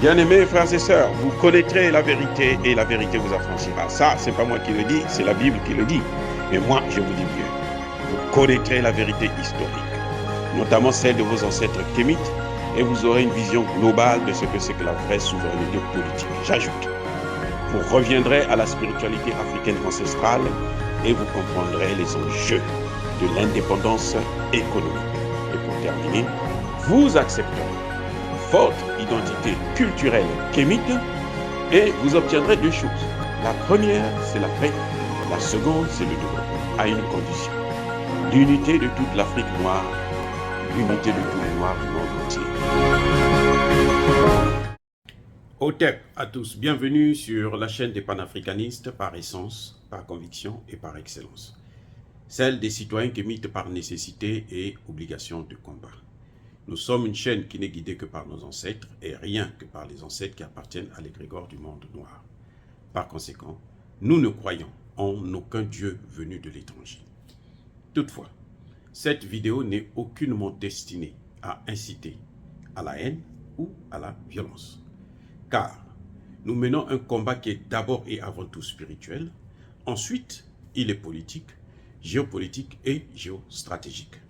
Bien-aimés frères et sœurs, vous connaîtrez la vérité et la vérité vous affranchira. Ça, c'est pas moi qui le dis, c'est la Bible qui le dit. Mais moi, je vous dis bien, vous connaîtrez la vérité historique, notamment celle de vos ancêtres kémites, et vous aurez une vision globale de ce que c'est que la vraie souveraineté politique. J'ajoute, vous reviendrez à la spiritualité africaine ancestrale et vous comprendrez les enjeux de l'indépendance économique. Et pour terminer, vous accepterez votre identité culturelle kémite et vous obtiendrez deux choses. La première, c'est la paix. La seconde, c'est le développement, à une condition. L'unité de toute l'Afrique noire, l'unité de tous les Noirs du monde entier. Otep à tous, bienvenue sur la chaîne des panafricanistes par essence, par conviction et par excellence. Celle des citoyens kémites par nécessité et obligation de combat. Nous sommes une chaîne qui n'est guidée que par nos ancêtres et rien que par les ancêtres qui appartiennent à l'égrégore du monde noir. Par conséquent, nous ne croyons en aucun Dieu venu de l'étranger. Toutefois, cette vidéo n'est aucunement destinée à inciter à la haine ou à la violence. Car nous menons un combat qui est d'abord et avant tout spirituel. Ensuite, il est politique, géopolitique et géostratégique.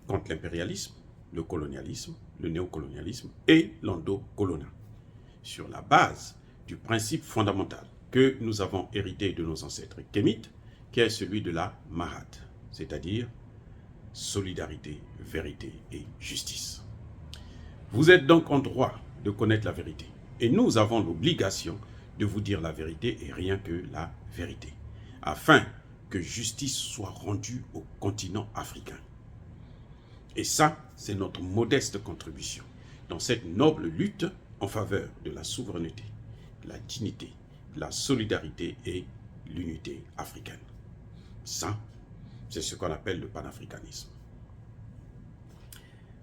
Contre l'impérialisme, le colonialisme, le néocolonialisme et l'endocolonial. Sur la base du principe fondamental que nous avons hérité de nos ancêtres kémites, qui est celui de la Mahat, c'est-à-dire solidarité, vérité et justice. Vous êtes donc en droit de connaître la vérité. Et nous avons l'obligation de vous dire la vérité et rien que la vérité, afin que justice soit rendue au continent africain. Et ça, c'est notre modeste contribution dans cette noble lutte en faveur de la souveraineté, la dignité, la solidarité et l'unité africaine. Ça, c'est ce qu'on appelle le panafricanisme.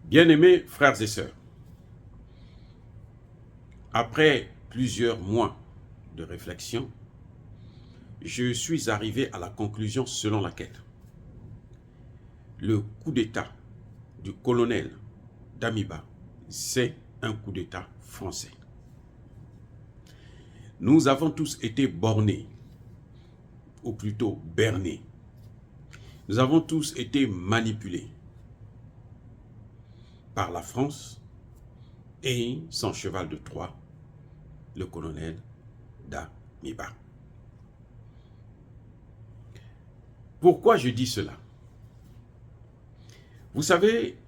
Bien-aimés frères et sœurs, après plusieurs mois de réflexion, je suis arrivé à la conclusion selon laquelle le coup d'État du colonel Damiba, c'est un coup d'État français. Nous avons tous été bornés, ou plutôt bernés. Nous avons tous été manipulés par la France et son cheval de Troie, le colonel Damiba. Pourquoi je dis cela? Vous savez,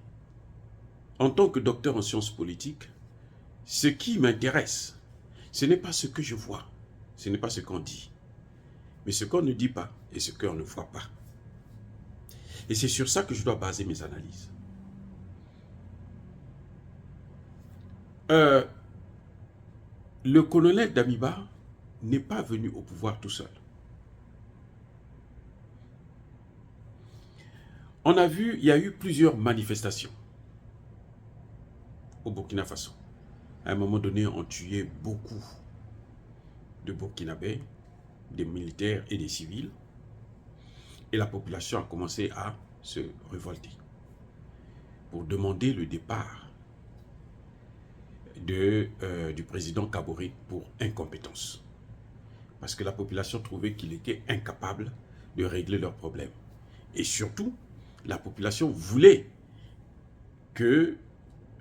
en tant que docteur en sciences politiques, ce qui m'intéresse, ce n'est pas ce que je vois, ce n'est pas ce qu'on dit, mais ce qu'on ne dit pas et ce qu'on ne voit pas. Et c'est sur ça que je dois baser mes analyses. Le colonel Damiba n'est pas venu au pouvoir tout seul. On a vu, il y a eu plusieurs manifestations au Burkina Faso. À un moment donné, on tuait beaucoup de Burkinabés, des militaires et des civils. Et la population a commencé à se révolter pour demander le départ du président Kaboré pour incompétence. Parce que la population trouvait qu'il était incapable de régler leurs problèmes. Et surtout, la population voulait que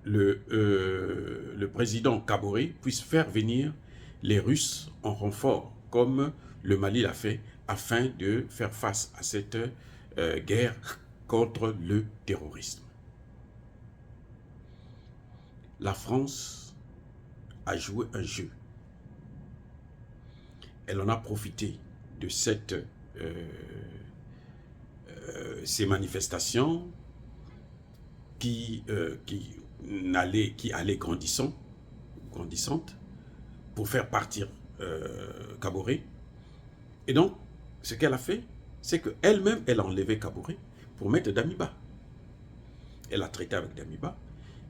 le président Kaboré puisse faire venir les Russes en renfort, comme le Mali l'a fait, afin de faire face à cette guerre contre le terrorisme. La France a joué un jeu. Elle en a profité de ces manifestations qui allaient grandissantes pour faire partir Kaboré. Et donc, ce qu'elle a fait, c'est qu'elle-même, elle a enlevé Kaboré pour mettre Damiba. Elle a traité avec Damiba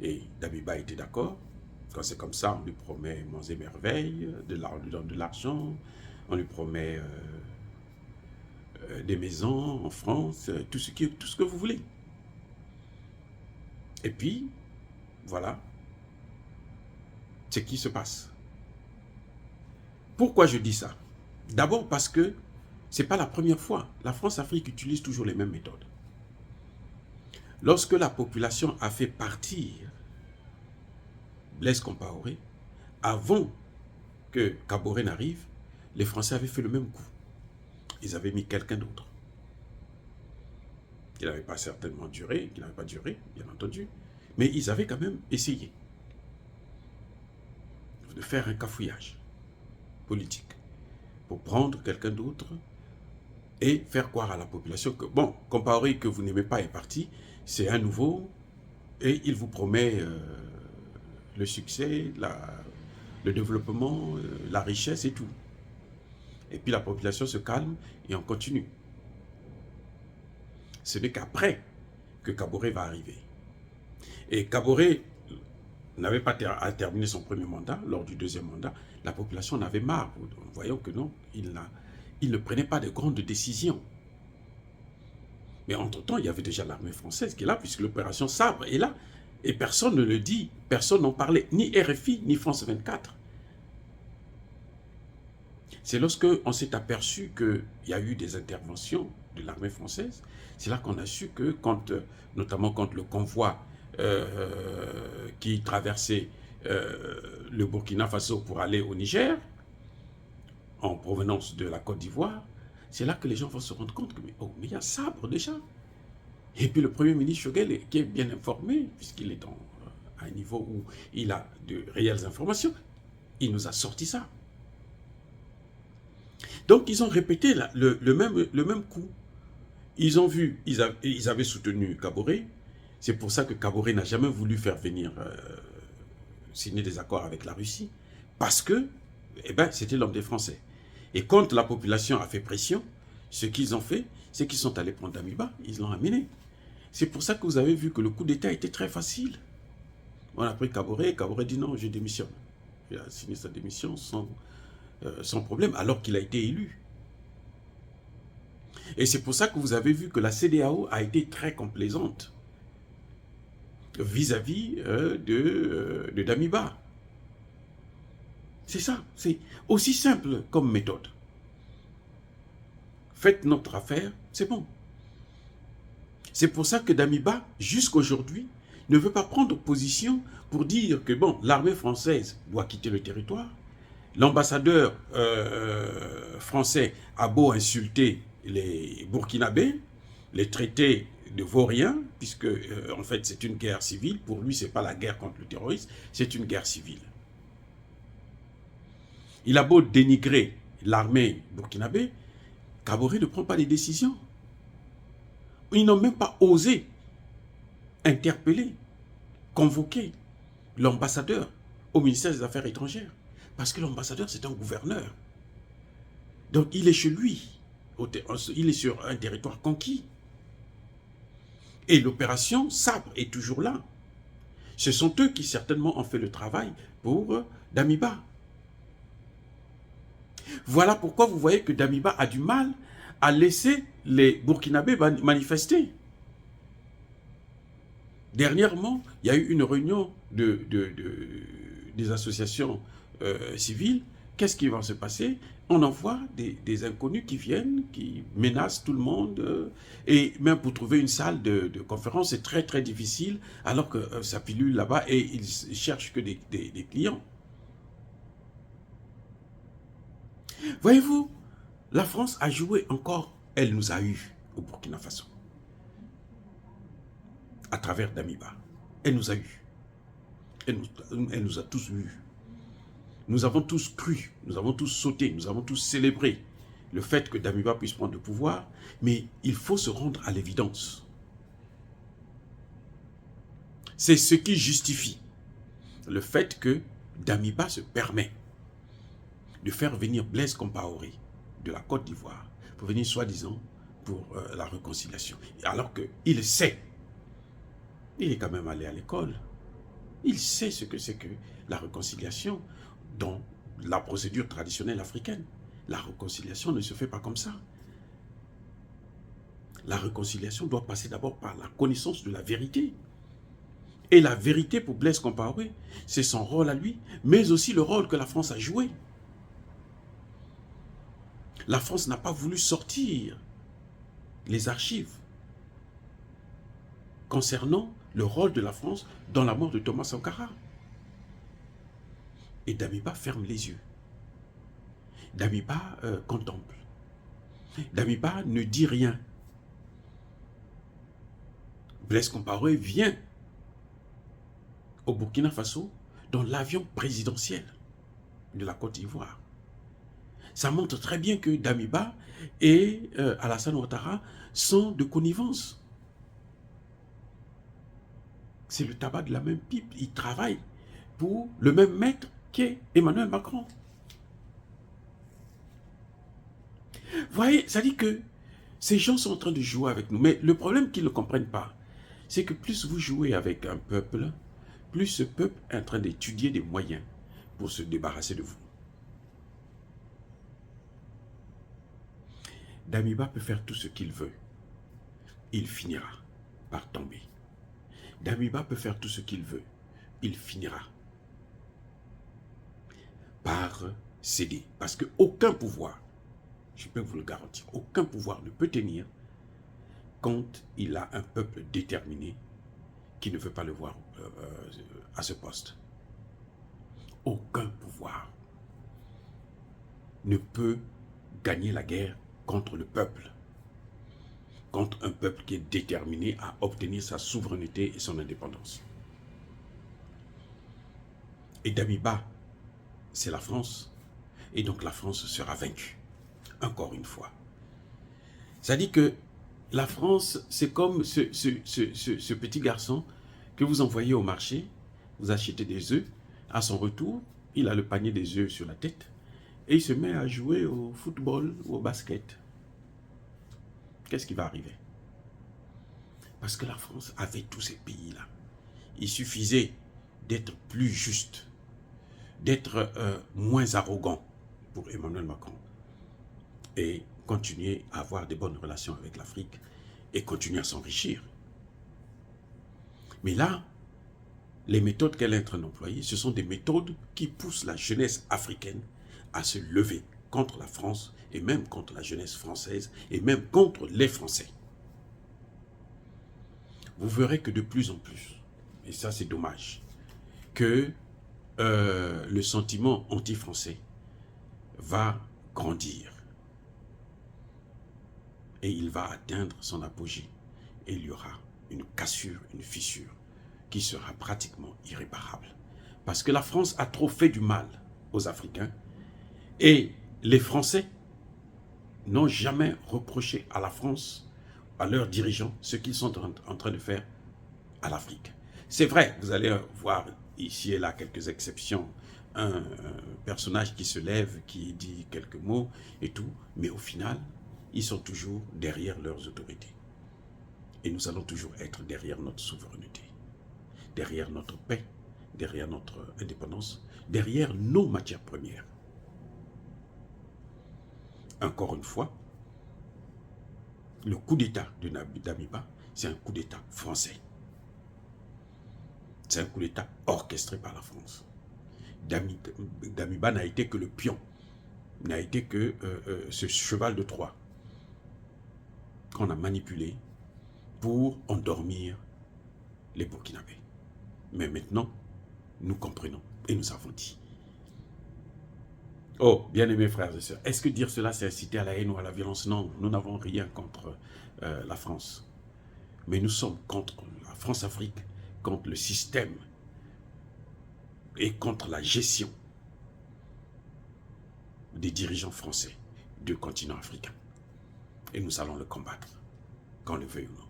et Damiba était d'accord. Quand c'est comme ça, on lui promet monts et merveilles, on lui donne de l'argent, on lui promet des maisons en France, tout ce que vous voulez. Et puis, voilà, ce qui se passe. Pourquoi je dis ça? D'abord parce que ce n'est pas la première fois. La France-Afrique utilise toujours les mêmes méthodes. Lorsque la population a fait partir Blaise Compaoré, avant que Kaboré n'arrive, les Français avaient fait le même coup. Ils avaient mis quelqu'un d'autre. Qui n'avait pas certainement duré, qui n'avait pas duré, bien entendu, mais ils avaient quand même essayé de faire un cafouillage politique pour prendre quelqu'un d'autre et faire croire à la population que, bon, Compaoré que vous n'aimez pas est parti, c'est un nouveau et il vous promet le succès, le développement, la richesse et tout. Et puis la population se calme et on continue. Ce n'est qu'après que Kaboré va arriver. Et Kaboré n'avait pas terminé son premier mandat. Lors du deuxième mandat, la population en avait marre. Voyons que non, il ne prenait pas de grandes décisions. Mais entre-temps, il y avait déjà l'armée française qui est là, puisque l'opération Sabre est là. Et personne ne le dit, personne n'en parlait, ni RFI, ni France 24. C'est lorsque on s'est aperçu qu'il y a eu des interventions de l'armée française, c'est là qu'on a su que, notamment quand le convoi qui traversait le Burkina Faso pour aller au Niger, en provenance de la Côte d'Ivoire, c'est là que les gens vont se rendre compte que mais il y a Sabre déjà. Et puis le Premier ministre Choguel, qui est bien informé, puisqu'il est à un niveau où il a de réelles informations, il nous a sorti ça. Donc ils ont répété le même coup. Ils ont vu, ils avaient soutenu Kaboré. C'est pour ça que Kaboré n'a jamais voulu faire venir signer des accords avec la Russie. Parce que, c'était l'homme des Français. Et quand la population a fait pression, ce qu'ils ont fait, c'est qu'ils sont allés prendre Damiba, ils l'ont amené. C'est pour ça que vous avez vu que le coup d'État était très facile. On a pris Kaboré dit non, je démissionne. Il a signé sa démission sans problème, alors qu'il a été élu. Et c'est pour ça que vous avez vu que la CEDEAO a été très complaisante vis-à-vis de Damiba. C'est ça, c'est aussi simple comme méthode. Faites notre affaire, c'est bon. C'est pour ça que Damiba, jusqu'aujourd'hui, ne veut pas prendre position pour dire que bon, l'armée française doit quitter le territoire. L'ambassadeur français a beau insulter les Burkinabés, les traiter de vauriens, puisque en fait c'est une guerre civile. Pour lui, ce n'est pas la guerre contre le terrorisme, c'est une guerre civile. Il a beau dénigrer l'armée burkinabé, Kaboré ne prend pas les décisions. Ils n'ont même pas osé interpeller, convoquer l'ambassadeur au ministère des Affaires étrangères. Parce que l'ambassadeur, c'est un gouverneur. Donc, il est chez lui. Il est sur un territoire conquis. Et l'opération Sabre est toujours là. Ce sont eux qui certainement ont fait le travail pour Damiba. Voilà pourquoi vous voyez que Damiba a du mal à laisser les Burkinabés manifester. Dernièrement, il y a eu une réunion des associations civiles. Qu'est-ce qui va se passer? On envoie des inconnus qui viennent, qui menacent tout le monde. Et même pour trouver une salle de conférence, c'est très très difficile, alors que ça pilule là-bas et ils cherchent que des clients. Voyez-vous, la France a joué encore, elle nous a eu au Burkina Faso. À travers Damiba. Elle nous a eu. Elle nous a tous eus. Nous avons tous cru, nous avons tous sauté, nous avons tous célébré le fait que Damiba puisse prendre le pouvoir, mais il faut se rendre à l'évidence. C'est ce qui justifie le fait que Damiba se permet de faire venir Blaise Compaoré de la Côte d'Ivoire pour venir soi-disant pour la réconciliation. Alors qu'il sait, il est quand même allé à l'école, il sait ce que c'est que la réconciliation dans la procédure traditionnelle africaine. La réconciliation ne se fait pas comme ça. La réconciliation doit passer d'abord par la connaissance de la vérité. Et la vérité pour Blaise Compaoré, c'est son rôle à lui, mais aussi le rôle que la France a joué. La France n'a pas voulu sortir les archives concernant le rôle de la France dans la mort de Thomas Sankara. Et Damiba ferme les yeux. Damiba contemple. Damiba ne dit rien. Blaise Compaoré vient au Burkina Faso dans l'avion présidentiel de la Côte d'Ivoire. Ça montre très bien que Damiba et Alassane Ouattara sont de connivence. C'est le tabac de la même pipe. Ils travaillent pour le même maître qu'est Emmanuel Macron. Vous voyez, ça dit que ces gens sont en train de jouer avec nous. Mais le problème qu'ils ne comprennent pas, c'est que plus vous jouez avec un peuple, plus ce peuple est en train d'étudier des moyens pour se débarrasser de vous. Damiba peut faire tout ce qu'il veut. Il finira par tomber. Damiba peut faire tout ce qu'il veut. Il finira par céder. Parce qu'aucun pouvoir, je peux vous le garantir, aucun pouvoir ne peut tenir quand il a un peuple déterminé qui ne veut pas le voir à ce poste. Aucun pouvoir ne peut gagner la guerre contre le peuple, contre un peuple qui est déterminé à obtenir sa souveraineté et son indépendance. Et Damiba, c'est la France, et donc la France sera vaincue, encore une fois. Ça dit que la France, c'est comme ce petit garçon que vous envoyez au marché, vous achetez des œufs, à son retour, il a le panier des œufs sur la tête, et il se met à jouer au football ou au basket. Qu'est-ce qui va arriver? Parce que la France avait tous ces pays-là. Il suffisait d'être plus juste, d'être moins arrogant pour Emmanuel Macron et continuer à avoir des bonnes relations avec l'Afrique et continuer à s'enrichir. Mais là, les méthodes qu'elle est en train d'employer, ce sont des méthodes qui poussent la jeunesse africaine à se lever contre la France et même contre la jeunesse française et même contre les Français. Vous verrez que de plus en plus, et ça c'est dommage, que le sentiment anti-français va grandir et il va atteindre son apogée et il y aura une cassure, une fissure qui sera pratiquement irréparable. Parce que la France a trop fait du mal aux Africains et les Français n'ont jamais reproché à la France, à leurs dirigeants, ce qu'ils sont en train de faire à l'Afrique. C'est vrai, vous allez voir ici et là quelques exceptions, un personnage qui se lève, qui dit quelques mots et tout, mais au final, ils sont toujours derrière leurs autorités. Et nous allons toujours être derrière notre souveraineté, derrière notre paix, derrière notre indépendance, derrière nos matières premières. Encore une fois, le coup d'État de Damiba, c'est un coup d'État français. C'est un coup d'État orchestré par la France. Damiba n'a été que le pion, n'a été que ce cheval de Troie qu'on a manipulé pour endormir les Burkinabés. Mais maintenant, nous comprenons et nous avons dit. Oh, bien-aimés frères et sœurs, est-ce que dire cela, c'est inciter à la haine ou à la violence? Non, nous n'avons rien contre la France. Mais nous sommes contre la France-Afrique, contre le système et contre la gestion des dirigeants français du continent africain. Et nous allons le combattre, qu'on le veuille ou non.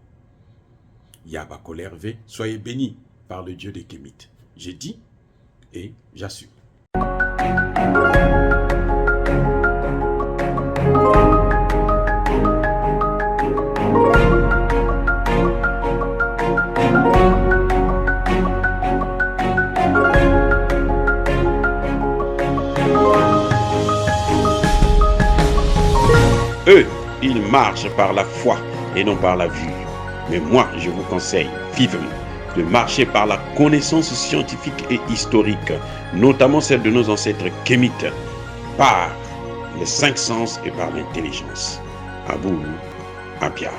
Yaba Kolervé, soyez bénis par le Dieu des Kémites. J'ai dit et j'assume. Eux, ils marchent par la foi et non par la vue. Mais moi, je vous conseille vivement de marcher par la connaissance scientifique et historique, notamment celle de nos ancêtres kémites, par les 5 sens et par l'intelligence. À vous, Apia.